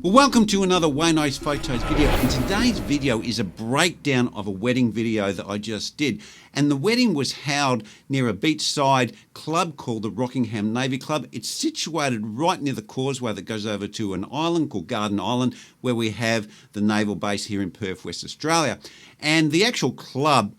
Well, welcome to another WAYNOS FOTOS video, and today's video is a breakdown of a wedding video that I just did. And the wedding was held near a beachside club called the Rockingham Navy Club. It's situated right near the causeway that goes over to an island called Garden Island, where we have the naval base here in Perth, West Australia. And the actual club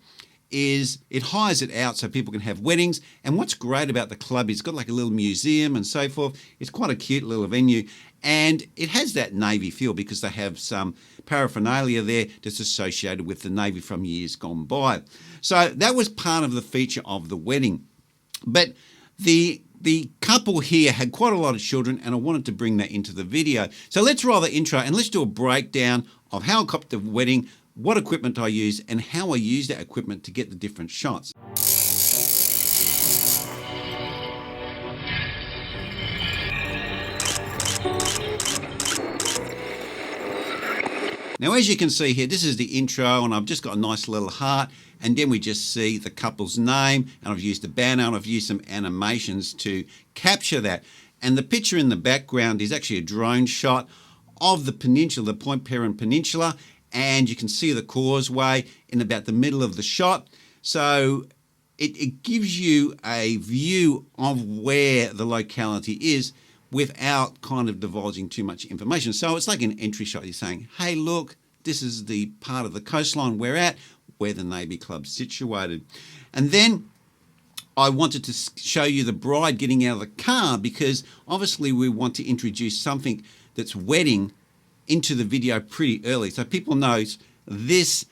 it hires it out so people can have weddings. And what's great about the club is it's got like a little museum and so forth. It's quite a cute little venue, and it has that Navy feel because they have some paraphernalia there that's associated with the Navy from years gone by. So that was part of the feature of the wedding. But the couple here had quite a lot of children, and I wanted to bring that into the video. So let's roll the intro and let's do a breakdown of how I copped the wedding, what equipment I use, and how I use that equipment to get the different shots. Now, as you can see here, this is the intro, and I've just got a nice little heart, and then we just see the couple's name, and I've used a banner, and I've used some animations to capture that. And the picture in the background is actually a drone shot of the peninsula, the Point Peron Peninsula, and you can see the causeway in about the middle of the shot. So it gives you a view of where the locality is without kind of divulging too much information. So it's like an entry shot. You're saying, hey, look, this is the part of the coastline we're at, where the Navy Club's situated. And then I wanted to show you the bride getting out of the car, because obviously we want to introduce something that's wedding into the video pretty early, so people know this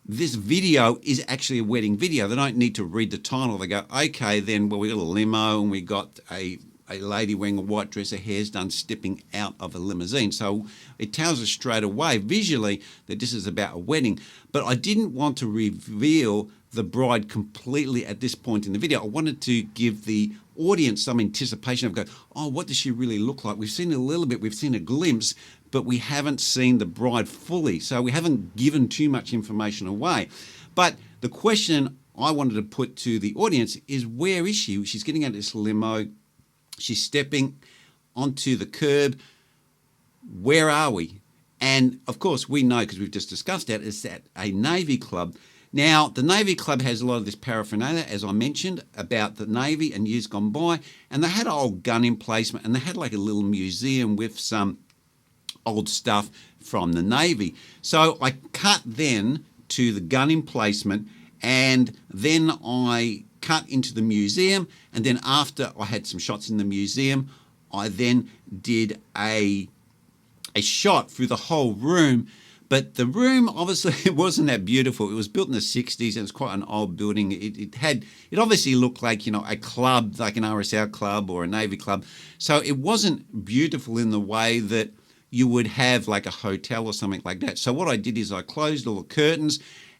video is actually a wedding video. They don't need to read the title. They go, okay, then, well, we got a limo and we got a lady wearing a white dress, her hair's done, stepping out of a limousine. So it tells us straight away visually that this is about a wedding. But I didn't want to reveal the bride completely at this point in the video. I wanted to give the audience some anticipation of oh, what does she really look like? We've seen a little bit, we've seen a glimpse, but we haven't seen the bride fully. So we haven't given too much information away. But the question I wanted to put to the audience is, where is she? She's getting out of this limo. She's stepping onto the curb. Where are we? And of course, we know, because we've just discussed that, it's at a Navy Club. Now, the Navy Club has a lot of this paraphernalia, as I mentioned, about the Navy and years gone by. And they had an old gun emplacement, and they had like a little museum with some old stuff from the Navy. So I cut then to the gun emplacement, and then I cut into the museum, and then after I had some shots in the museum, I then did a shot through the whole room. But the room, obviously, it wasn't that beautiful. It was built in the 60s, and it's quite an old building. It obviously looked like, you know, a club, like an RSL club or a Navy club. So it wasn't beautiful in the way that you would have like a hotel or something like that. So what I did is I closed all the curtains,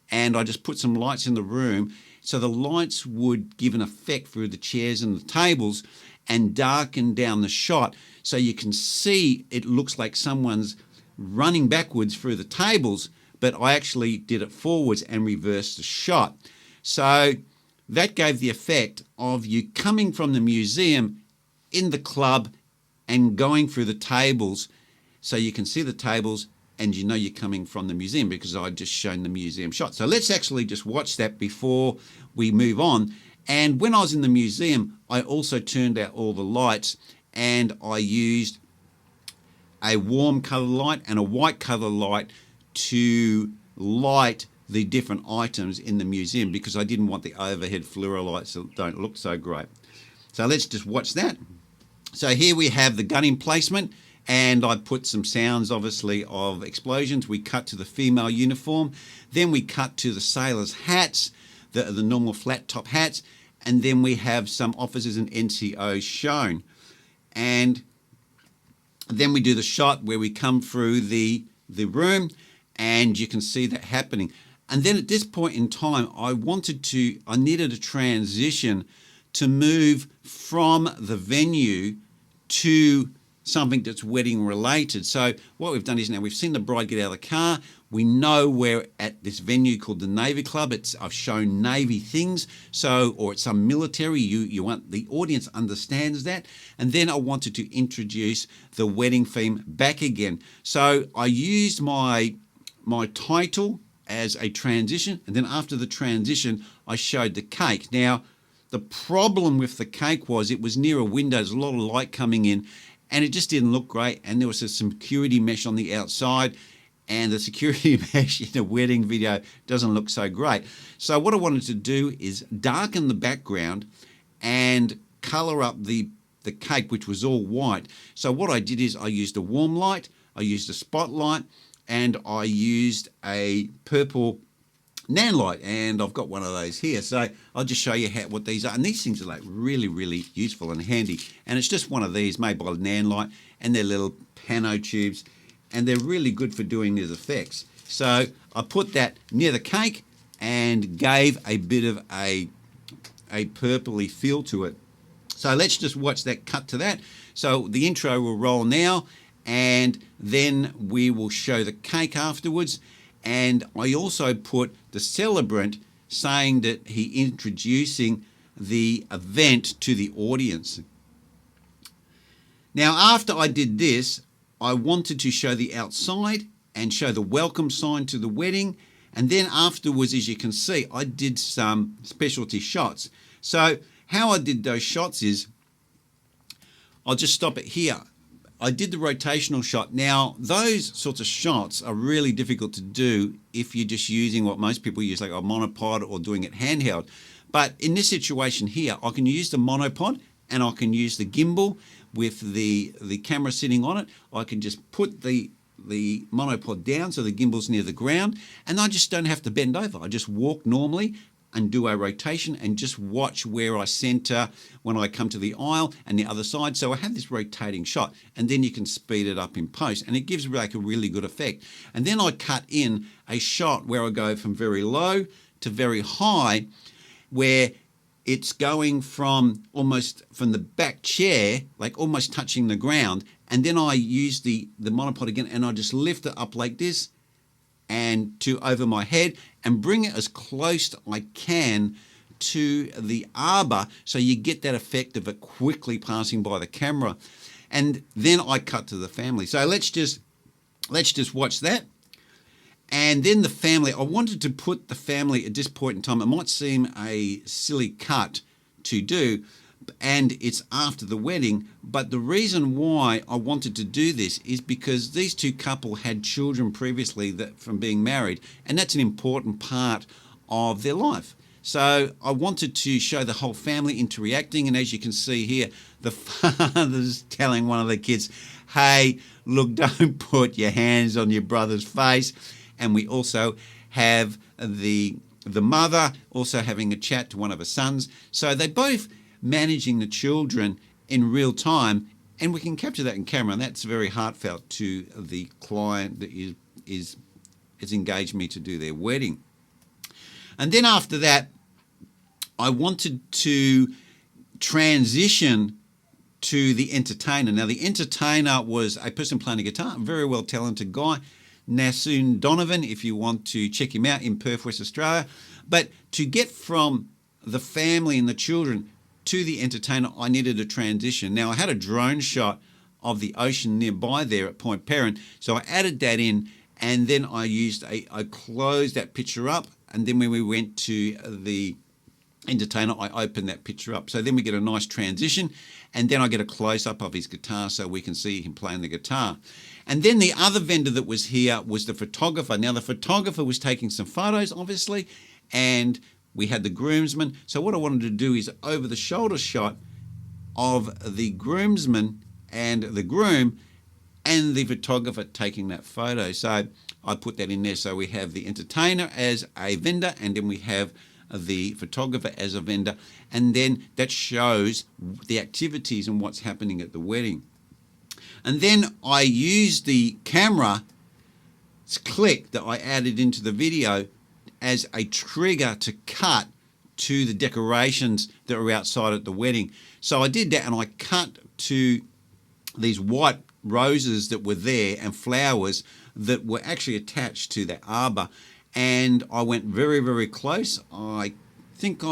and I just put some lights in the room, so the lights would give an effect through the chairs and the tables and darken down the shot, so you can see it looks like someone's running backwards through the tables, but I actually did it forwards and reversed the shot. So that gave the effect of you coming from the museum in the club and going through the tables, so you can see the tables and you know you're coming from the museum, because I'd just shown the museum shot. So let's actually just watch that before we move on. And when I was in the museum, I also turned out all the lights, and I used a warm colour light and a white colour light to light the different items in the museum, because I didn't want the overhead fluoro lights that don't look so great. So let's just watch that. So here we have the gun emplacement, and I put some sounds, obviously, of explosions. We cut to the female uniform. Then we cut to the sailors' hats, the normal flat top hats. And then we have some officers and NCOs shown. And then we do the shot where we come through the room, and you can see that happening. And then at this point in time, I needed a transition to move from the venue to something that's wedding related. So what we've done is now we've seen the bride get out of the car. We know we're at this venue called the Navy Club. I've shown Navy things, or it's some military. You want the audience understands that. And then I wanted to introduce the wedding theme back again. So I used my title as a transition, and then after the transition, I showed the cake. Now, the problem with the cake was it was near a window. There's a lot of light coming in, and it just didn't look great. And there was a security mesh on the outside, and the security mesh in a wedding video doesn't look so great. So what I wanted to do is darken the background and color up the cake, which was all white. So what I did is I used a warm light, I used a spotlight, and I used a purple nan light, and I've got one of those here. So I'll just show you what these are. And these things are like really, really useful and handy. And it's just one of these made by nan light, and they're little pano tubes, and they're really good for doing these effects. So I put that near the cake and gave a bit of a purpley feel to it. So let's just watch that cut to that. So the intro will roll now, and then we will show the cake afterwards. And I also put the celebrant saying that he introducing the event to the audience. Now, after I did this, I wanted to show the outside and show the welcome sign to the wedding. And then afterwards, as you can see, I did some specialty shots. So how I did those shots is, I'll just stop it here. I did the rotational shot. Now, those sorts of shots are really difficult to do if you're just using what most people use, like a monopod, or doing it handheld. But in this situation here, I can use the monopod and I can use the gimbal with the camera sitting on it. I can just put the monopod down so the gimbal's near the ground, and I just don't have to bend over. I just walk normally and do a rotation and just watch where I center when I come to the aisle and the other side. So I have this rotating shot, and then you can speed it up in post, and it gives like a really good effect. And then I cut in a shot where I go from very low to very high, where it's going from almost from the back chair, like almost touching the ground. And then I use the monopod again, and I just lift it up like this and to over my head and bring it as close as I can to the arbor, so you get that effect of it quickly passing by the camera. And then I cut to the family. So let's just watch that. And then the family, I wanted to put the family at this point in time. It might seem a silly cut to do, and it's after the wedding, but the reason why I wanted to do this is because these two couple had children previously from being married, and that's an important part of their life. So I wanted to show the whole family interacting, and as you can see here, the father's telling one of the kids, hey, look, don't put your hands on your brother's face. And we also have the mother also having a chat to one of her sons. So they both managing the children in real time, and we can capture that in camera, and that's very heartfelt to the client that has engaged me to do their wedding. And then after that, I wanted to transition to the entertainer. Now, the entertainer was a person playing a guitar, a very well talented guy, Nassoon Donovan, if you want to check him out, in Perth, West Australia. But to get from the family and the children to the entertainer, I needed a transition. Now, I had a drone shot of the ocean nearby there at Point Parent, so I added that in, and then I closed that picture up, and then when we went to the entertainer, I opened that picture up. So then we get a nice transition, and then I get a close-up of his guitar so we can see him playing the guitar. And then the other vendor that was here was the photographer. Now, the photographer was taking some photos, obviously, and we had the groomsmen. So what I wanted to do is over the shoulder shot of the groomsman and the groom and the photographer taking that photo. So I put that in there. So we have the entertainer as a vendor, and then we have the photographer as a vendor. And then that shows the activities and what's happening at the wedding. And then I used the camera click that I added into the video as a trigger to cut to the decorations that were outside at the wedding. So I did that, and I cut to these white roses that were there and flowers that were actually attached to that arbor. And I went very, very close. I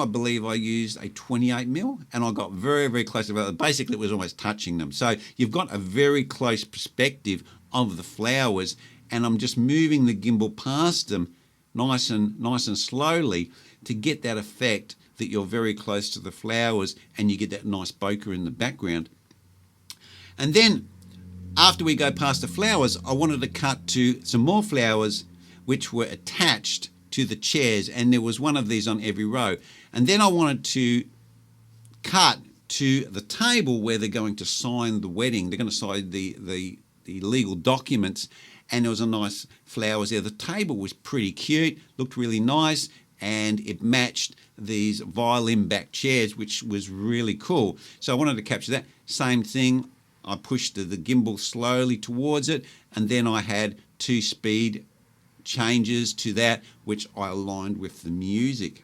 believe I used a 28mm, and I got very, very close to it. Basically, it was almost touching them. So you've got a very close perspective of the flowers, and I'm just moving the gimbal past them nice and slowly to get that effect that you're very close to the flowers and you get that nice bokeh in the background. And then after we go past the flowers, I wanted to cut to some more flowers which were attached to the chairs, and there was one of these on every row. And then I wanted to cut to the table where they're going to sign the wedding. They're going to sign the legal documents, and there was a nice flowers there. The table was pretty cute, looked really nice, and it matched these violin back chairs, which was really cool. So I wanted to capture that. Same thing, I pushed the gimbal slowly towards it, and then I had 2 speed changes to that, which I aligned with the music.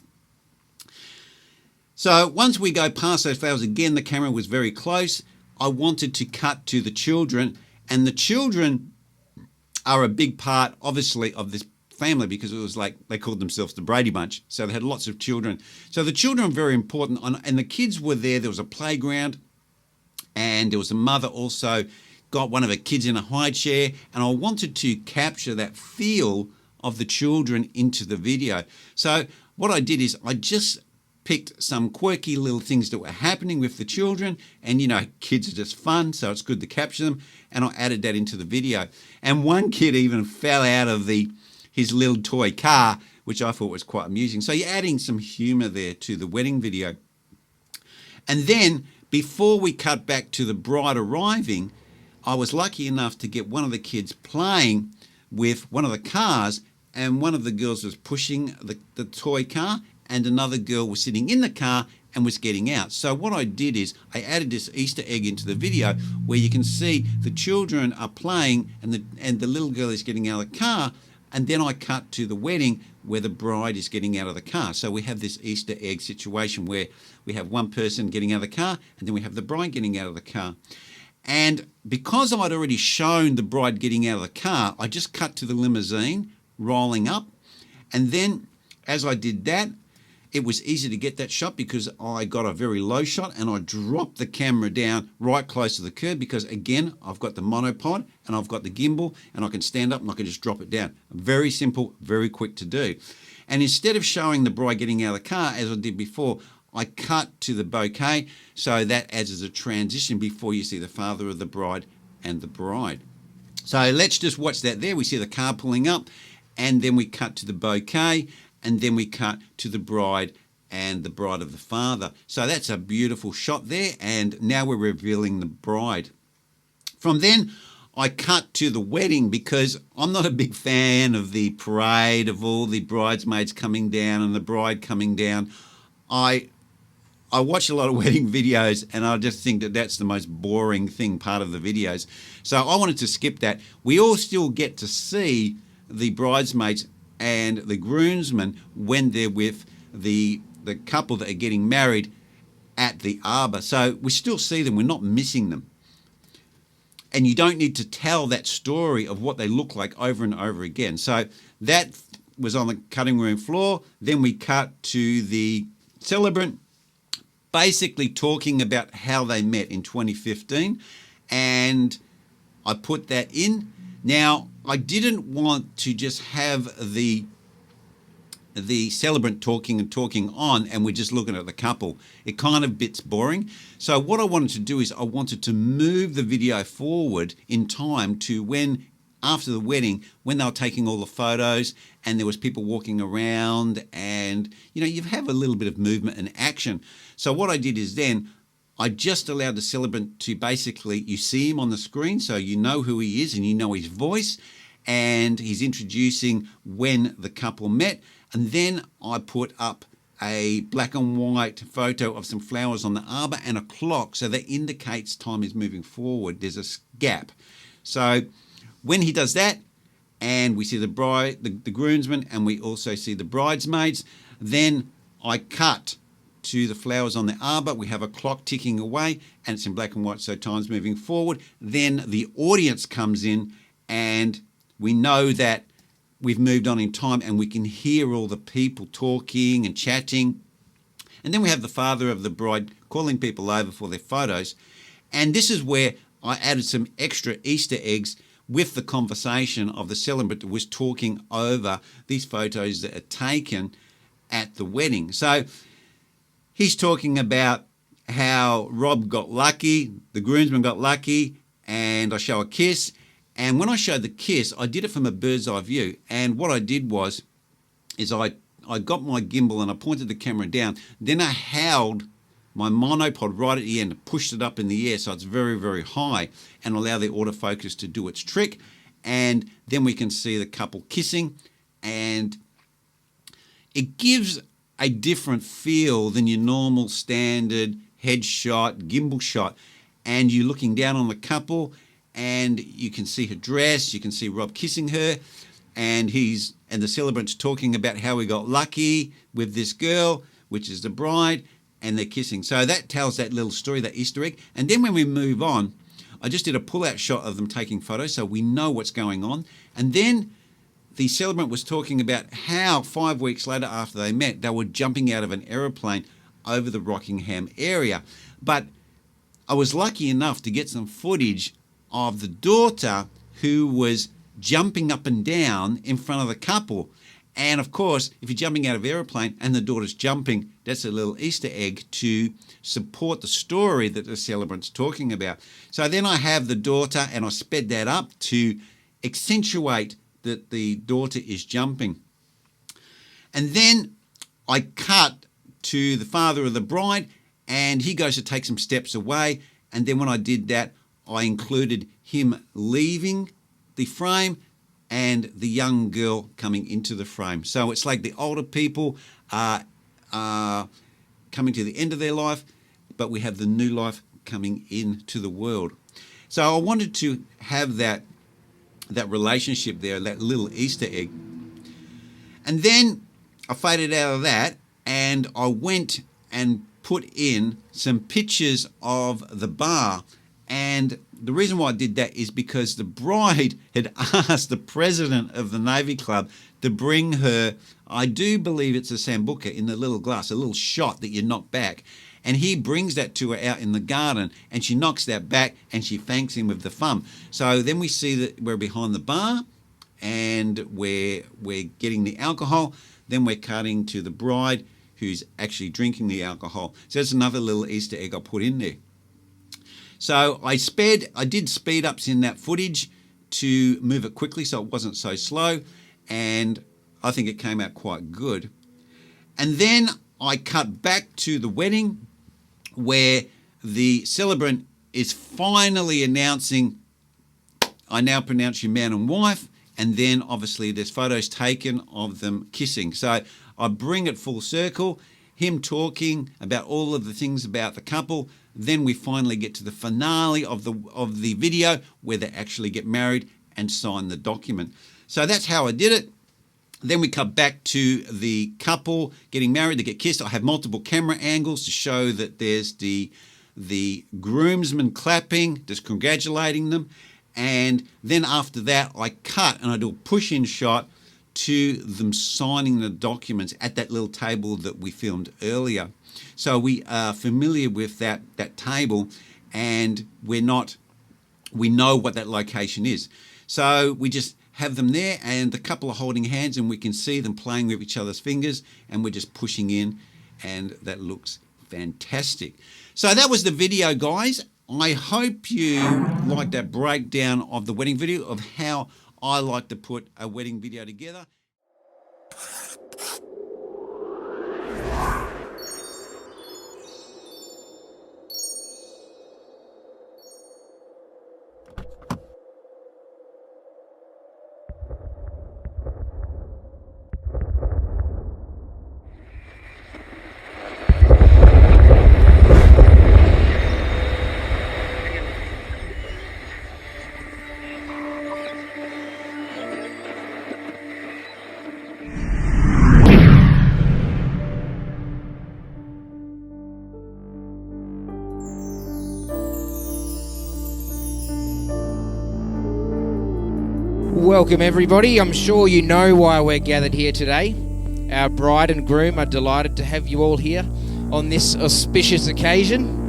So once we go past those flowers, again, the camera was very close. I wanted to cut to the children, and the children are a big part, obviously, of this family, because it was like they called themselves the Brady Bunch. So they had lots of children. So the children are very important, and the kids were there. There was a playground, and there was a mother also got one of her kids in a high chair, and I wanted to capture that feel of the children into the video. So what I did is I just picked some quirky little things that were happening with the children, and you know, kids are just fun, so it's good to capture them, and I added that into the video. And one kid even fell out of his little toy car, which I thought was quite amusing. So you're adding some humor there to the wedding video. And then before we cut back to the bride arriving, I was lucky enough to get one of the kids playing with one of the cars, and one of the girls was pushing the toy car, and another girl was sitting in the car and was getting out. So what I did is I added this Easter egg into the video where you can see the children are playing and the little girl is getting out of the car, and then I cut to the wedding where the bride is getting out of the car. So we have this Easter egg situation where we have one person getting out of the car, and then we have the bride getting out of the car. And because I'd already shown the bride getting out of the car, I just cut to the limousine rolling up. And then as I did that, it was easy to get that shot because I got a very low shot, and I dropped the camera down right close to the curb because, again, I've got the monopod and I've got the gimbal, and I can stand up and I can just drop it down. Very simple, very quick to do. And instead of showing the bride getting out of the car, as I did before, I cut to the bouquet, so that adds as a transition before you see the father of the bride and the bride. So let's just watch that there. We see the car pulling up, and then we cut to the bouquet, and then we cut to the bride and the bride of the father. So that's a beautiful shot there, and now we're revealing the bride. From then, I cut to the wedding because I'm not a big fan of the parade of all the bridesmaids coming down and the bride coming down. I watch a lot of wedding videos, and I just think that that's the most boring part of the videos. So I wanted to skip that. We all still get to see the bridesmaids and the groomsmen when they're with the couple that are getting married at the arbor. So we still see them. We're not missing them. And you don't need to tell that story of what they look like over and over again. So that was on the cutting room floor. Then we cut to the celebrant, basically talking about how they met in 2015, and I put that in. Now, I didn't want to just have the celebrant talking on, and we're just looking at the couple. It kind of gets boring. So what I wanted to do is I wanted to move the video forward in time to when, after the wedding, when they were taking all the photos and there was people walking around, and you have a little bit of movement and action. So what I did is then I just allowed the celebrant to basically, you see him on the screen, so you know who he is and you know his voice, and he's introducing when the couple met. And then I put up a black and white photo of some flowers on the arbor and a clock, so that indicates time is moving forward. There's a gap. So when he does that, and we see the bride, the groomsmen, and we also see the bridesmaids, then I cut to the flowers on the arbor. We have a clock ticking away, and it's in black and white, so time's moving forward. Then the audience comes in, and we know that we've moved on in time, and we can hear all the people talking and chatting. And then we have the father of the bride calling people over for their photos. And this is where I added some extra Easter eggs with the conversation of the celebrant that was talking over these photos that are taken at the wedding. So he's talking about how Rob got lucky, the groomsman got lucky, and I show a kiss. And when I showed the kiss, I did it from a bird's eye view. And what I did was, I got my gimbal and I pointed the camera down. Then I held my monopod right at the end, pushed it up in the air so it's very, very high, and allow the autofocus to do its trick. And then we can see the couple kissing, and it gives a different feel than your normal standard headshot, gimbal shot. And you're looking down on the couple, and you can see her dress, you can see Rob kissing her, and the celebrant's talking about how he got lucky with this girl, which is the bride, and they're kissing. So that tells that little story, that Easter egg. And then when we move on, I just did a pull-out shot of them taking photos so we know what's going on. And then the celebrant was talking about how 5 weeks later after they met, they were jumping out of an aeroplane over the Rockingham area. But I was lucky enough to get some footage of the daughter who was jumping up and down in front of the couple. And of course, if you're jumping out of an aeroplane and the daughter's jumping, that's a little Easter egg to support the story that the celebrant's talking about. So then I have the daughter, and I sped that up to accentuate that the daughter is jumping. And then I cut to the father of the bride, and he goes to take some steps away. And then when I did that, I included him leaving the frame and the young girl coming into the frame. So it's like the older people are coming to the end of their life, but we have the new life coming into the world. So I wanted to have that relationship there, that little Easter egg. And then I faded out of that, and I went and put in some pictures of the bar. And the reason why I did that is because the bride had asked the president of the Navy Club to bring her, I do believe it's a sambuca in the little glass, a little shot that you knock back. And he brings that to her out in the garden, and she knocks that back and she thanks him with the thumb. So then we see that we're behind the bar and we're getting the alcohol. Then we're cutting to the bride who's actually drinking the alcohol. So that's another little Easter egg I put in there. So I did speed ups in that footage to move it quickly so it wasn't so slow, and I think it came out quite good. And then I cut back to the wedding where the celebrant is finally announcing, I now pronounce you man and wife, and then obviously there's photos taken of them kissing. So I bring it full circle, him talking about all of the things about the couple. Then we finally get to the finale of the video where they actually get married and sign the document. So that's how I did it. Then we cut back to the couple getting married, they get kissed. I have multiple camera angles to show that there's the groomsmen clapping, just congratulating them. And then after that, I cut and I do a push-in shot to them signing the documents at that little table that we filmed earlier. So we are familiar with that table, and we know what that location is. So we just have them there, and the couple are holding hands, and we can see them playing with each other's fingers, and we're just pushing in, and that looks fantastic. So that was the video, guys. I hope you liked that breakdown of the wedding video, of how I like to put a wedding video together. Welcome everybody. I'm sure you know why we're gathered here today. Our bride and groom are delighted to have you all here on this auspicious occasion.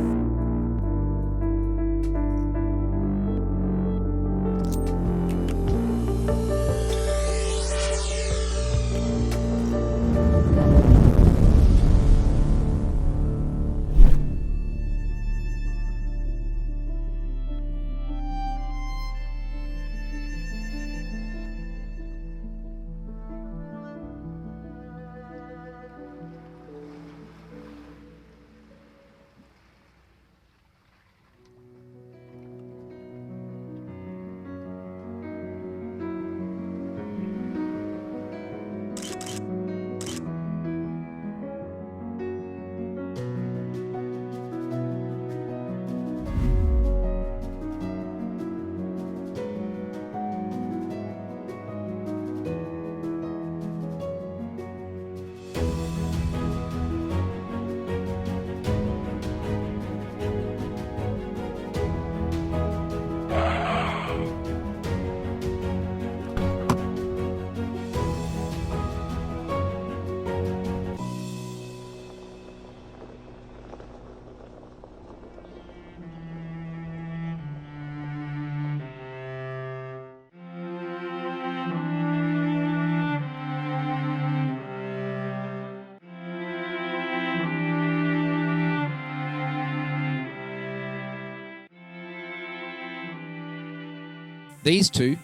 These two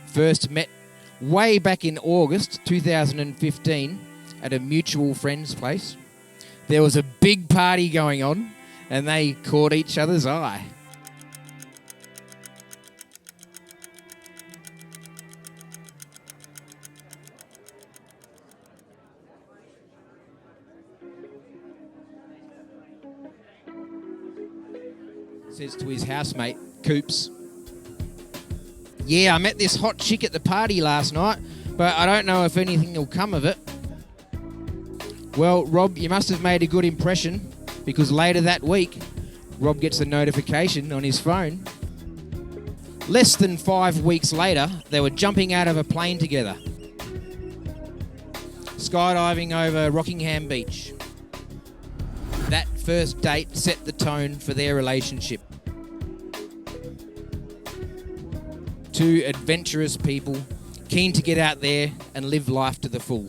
first met way back in August 2015 at a mutual friend's place. There was a big party going on and they caught each other's eye. Says to his housemate, Coops, "Yeah, I met this hot chick at the party last night, but I don't know if anything will come of it." Well, Rob, you must have made a good impression, because later that week, Rob gets a notification on his phone. Less than 5 weeks later, they were jumping out of a plane together, skydiving over Rockingham Beach. That first date set the tone for their relationship. Two adventurous people, keen to get out there and live life to the full.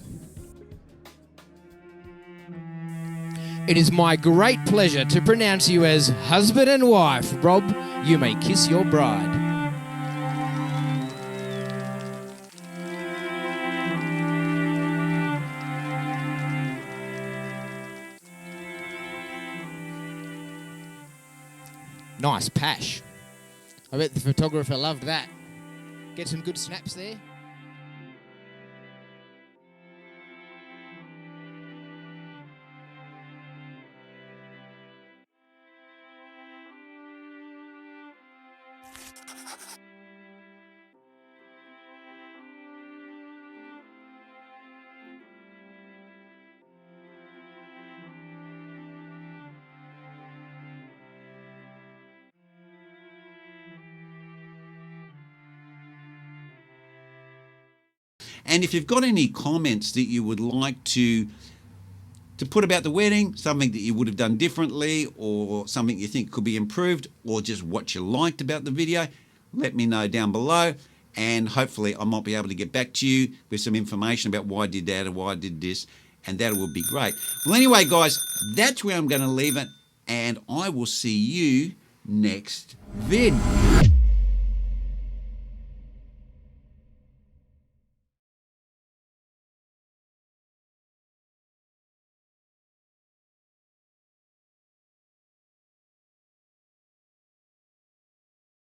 It is my great pleasure to pronounce you as husband and wife. Rob, you may kiss your bride. Nice pash. I bet the photographer loved that. Get some good snaps there. And if you've got any comments that you would like to put about the wedding, something that you would have done differently, or something you think could be improved, or just what you liked about the video, let me know down below, and hopefully I might be able to get back to you with some information about why I did that and why I did this, and that would be great. Well, anyway, guys, that's where I'm going to leave it, and I will see you next vid.